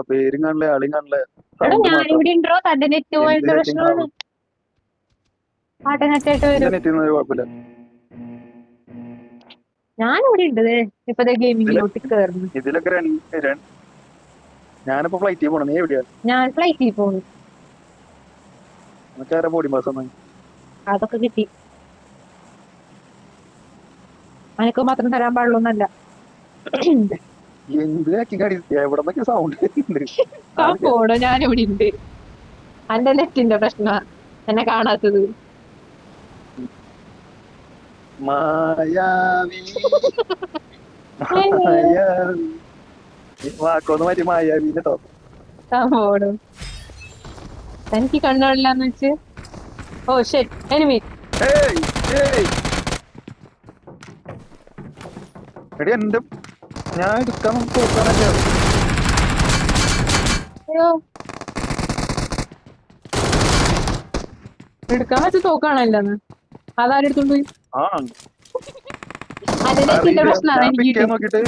പേരും കാണില്ലേ ആളെയും കാണില്ലേ എടാ സൗണ്ട് മാത്രം. ഞാനിവിടെ ഉണ്ടോ തന്റെ നെറ്റ് എന്ത് പോയിട്ട് setting പ്രശ്നമാണ്. ആവും? പാട്ടനെറ്റായിട്ട് എന്റെ വരും. നെറ്റിൽ ഒരു കുഴപ്പമില്ല. ഞാനിവിടെ ഉണ്ട് ഇപ്പത്തെ ഗെയിമിങ്ങിലോട്ട് കേറുന്നു. ഇതിലൊക്കെ ഞാനിപ്പോ ഫ്ലൈറ്റിൽ പോണം. നീ എവിടെയാ? ഞാൻ ഫ്ലൈറ്റിൽ പോകുന്നു. നമുക്ക് ആരാ ബോഡി മാസം അതൊക്കെ കിട്ടി. അനക്ക് മാത്രം തരാൻ പാടുള്ളൂന്നല്ല. എന്ത് കടി എവിടെ നിന്നൊക്കെ സൗണ്ട് ഉണ്ട്? പോണോ ഞാനിവിടെ ഉണ്ട്. എന്റെ നെറ്റിന്റെ പ്രശ്ന എന്നെ കാണാത്തത്. മായാവി മായാവി വാക്കൊന്ന് മാറ്റി മായാവി കേട്ടോ. പോണു എനിക്ക് കണ്ണുകളില്ലാന്ന് വെച്ച്. ഓ ഷെറ്റ് എനിമി. എടി എന്റെ ഞാൻ എടുക്കാൻ തോക്കാനല്ലേ. അയ്യോ എടുക്കാൻ വെച്ച് തോക്കാണല്ലെന്ന് അതാരെടുത്തോണ്ട് പോയി. ആ അതിന്റെ നെറ്റിന്റെ പ്രശ്നമാണ് എനിക്ക് നോക്കിട്ട്